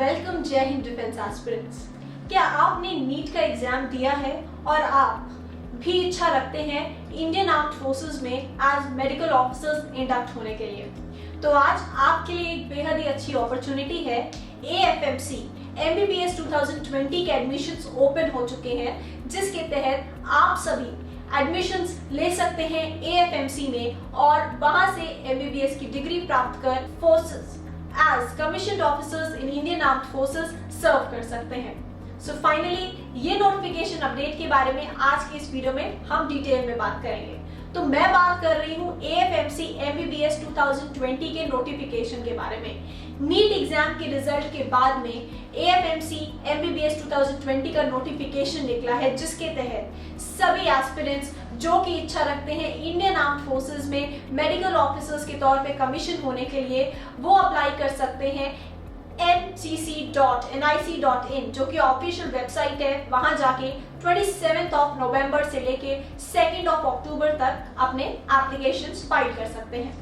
Welcome जय Hind defence aspirants. क्या आपने नीट का एग्जाम दिया है और आप भी इच्छा रखते हैं इंडियन आर्म्ड फोर्सेस में एज मेडिकल ऑफिसर्स इंडक्ट होने के लिए? तो आज आपके लिए एक बेहद ही अच्छी अपॉर्चुनिटी है। AFMC MBBS 2020 के एडमिशंस ओपन हो चुके हैं, जिसके तहत आप सभी एडमिशंस ले सकते हैं AFMC में और वहां से MBBS की डिग्री प्राप्त कर forces as commissioned officers in Indian armed forces serve कर सकते हैं। सो फाइनली ये नोटिफिकेशन अपडेट के बारे में आज के इस वीडियो में हम डिटेल में बात करेंगे। तो मैं बात कर रही हूँ AFMC MBBS 2020 के नोटिफिकेशन के बारे में। नीट एग्जाम के रिजल्ट के बाद में AFMC MBBS 2020 का नोटिफिकेशन निकला है, जिसके तहत सभी एस्पिरेंट्स जो कि इच्छा रखते हैं इंडियन आर्म्ड फोर्सेस में मेडिकल ऑफिसर्स के तौर पे कमीशन होने के लिए, वो अप्लाई कर सकते हैं ncc.nic.in जो कि ऑफिशियल वेबसाइट है। वहां जाके 27 नवंबर से लेके 2 अक्टूबर तक अपने एप्लीकेशंस फाइल कर सकते हैं।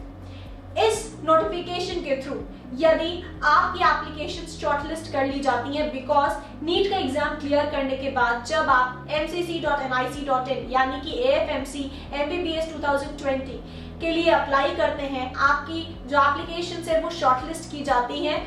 इस नोटिफिकेशन के थ्रू यदि आपकी एप्लीकेशंस शॉर्टलिस्ट कर ली जाती हैं, बिकॉज नीट का एग्जाम क्लियर करने के बाद जब आप ncc.nic.in यानी कि AFMC MBBS 2020 के लिए अप्लाई करते हैं, आपकी जो एप्लीकेशंस है वो शॉर्टलिस्ट की जाती हैं,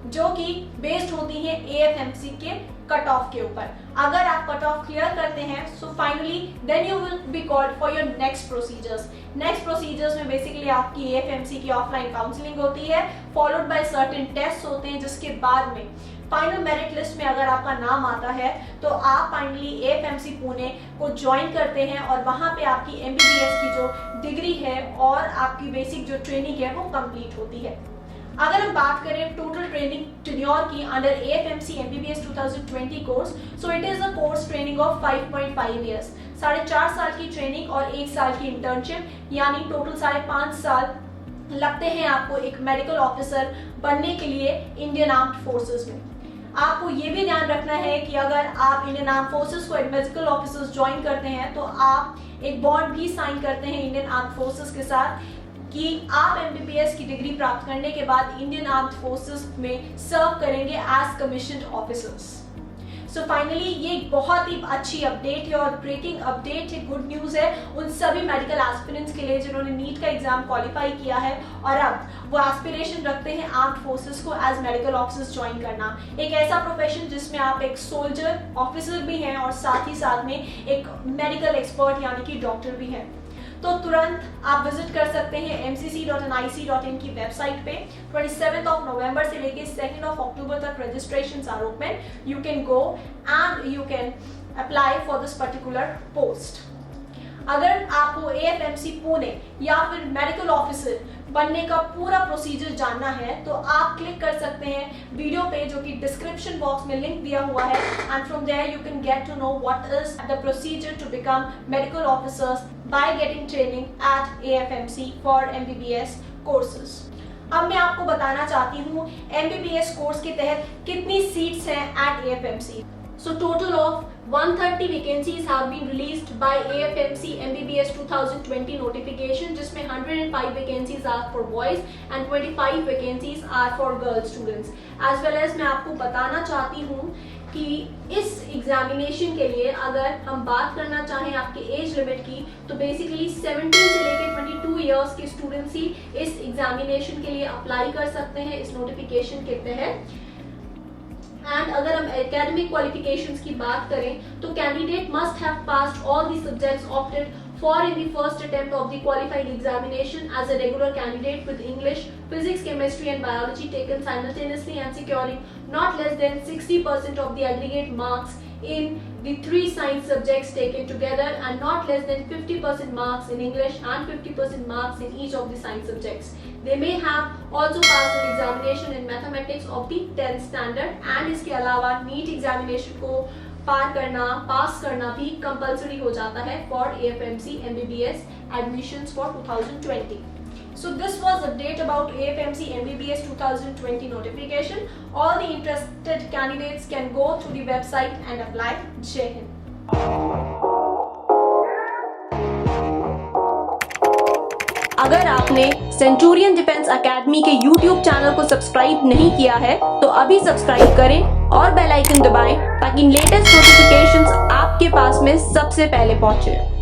जो कि बेस्ड होती हैं AFMC के कट ऑफ के ऊपर। अगर आप कट ऑफ क्लियर करते हैं, so finally then you will be called for your next procedures. Next procedures में बेसिकली आपकी AFMC की ऑफलाइन काउंसलिंग होती है, फॉलोड बाय सर्टेन टेस्ट होते हैं, जिसके बाद में फाइनल मेरिट लिस्ट में अगर आपका नाम आता है तो आप फाइनली AFMC पुणे को ज्वाइन करते हैं और वहां पे आपकी MBBS की जो डिग्री है और आपकी बेसिक जो ट्रेनिंग है वो कंप्लीट होती है। अगर हम बात करें टोटल ट्रेनिंग टेन्योर की under AFMC MBBS 2020 course, so it is a course training of 5.5 years, 4.5 साल की ट्रेनिंग और 1 साल की इंटर्नशिप, यानी टोटल 5.5 साल लगते हैं आपको एक मेडिकल ऑफिसर बनने के लिए इंडियन आर्म्ड फोर्सेस में। आपको ये भी ध्यान रखना है कि अगर आप इंडियन आर्म्ड फोर्सेस को मेडिकल ऑफिसर्स ज्वाइन करते हैं तो आप एक बॉन्ड भी साइन करते हैं इंडियन आर्म्ड फोर्सेस के साथ कि आप MBBS की डिग्री प्राप्त करने के बाद इंडियन आर्म्ड फोर्सेस में सर्व करेंगे as commissioned officers. So finally ये बहुत ही अच्छी अपडेट है और ब्रेकिंग अपडेट है, गुड न्यूज है उन सभी मेडिकल एस्पिरेंट्स के लिए जिन्होंने नीट का एग्जाम क्वालिफाई किया है और अब वो एस्पिरेशन रखते हैं आर्म्ड फोर्सेस को एज मेडिकल ऑफिसर्स ज्वाइन करना। एक ऐसा प्रोफेशन जिसमें आप एक सोल्जर ऑफिसर भी हैं और साथ ही साथ में एक मेडिकल एक्सपर्ट यानी कि डॉक्टर भी है। तो तुरंत आप विजिट कर सकते हैं ncc.nic.in की वेबसाइट पे। 27 नवंबर से लेके 2 अक्टूबर तक registrations are open. You can go and you can apply for this particular post. अगर आपको AFMC पुणे या फिर मेडिकल ऑफिसर बनने का पूरा प्रोसीजर जानना है तो आप क्लिक कर सकते हैं वीडियो पे, जो कि डिस्क्रिप्शन बॉक्स में लिंक दिया हुआ है, and from there you can get to know what is the procedure to become medical officers by getting training at AFMC for MBBS courses. अब मैं आपको बताना चाहती हूँ MBBS कोर्स के तहत कितनी सीट्स हैं eight AFMC। So total of 130 vacancies have been released by AFMC MBBS 2020 notification, जिसमें 105 vacancies are for boys and 25 vacancies are for girl students. As well as मैं आपको बताना चाहती हूँ कि इस एग्जामिनेशन के लिए अगर हम बात करना चाहें आपके एज लिमिट की, तो बेसिकली 17 से लेकर 22 इयर्स के स्टूडेंट्स ही इस एग्जामिनेशन के लिए अप्लाई कर सकते हैं इस नोटिफिकेशन के तहत। एंड अगर हम एकेडमिक क्वालिफिकेशंस की बात करें तो candidate must have passed all the subjects opted for in the first attempt of the qualifying examination as a regular candidate with English, Physics, Chemistry and Biology taken simultaneously and securing not less than 60% of the aggregate marks in the 3 science subjects taken together and not less than 50% marks in English and 50% marks in each of the science subjects. They may have also passed an examination in mathematics of the 10th standard and इसके अलावा NEET examination को पास करना भी compulsory हो जाता है for AFMC MBBS admissions for 2020. So this was update about AFMC MBBS 2020 notification. All the interested candidates can go to the website and apply. Jai Hind. अगर आपने सेंचुरियन डिफेंस एकेडमी के YouTube channel को subscribe नहीं किया है तो अभी subscribe करें और बेल आइकन दबाएं ताकि लेटेस्ट नोटिफिकेशंस आपके पास में सबसे पहले पहुंचे।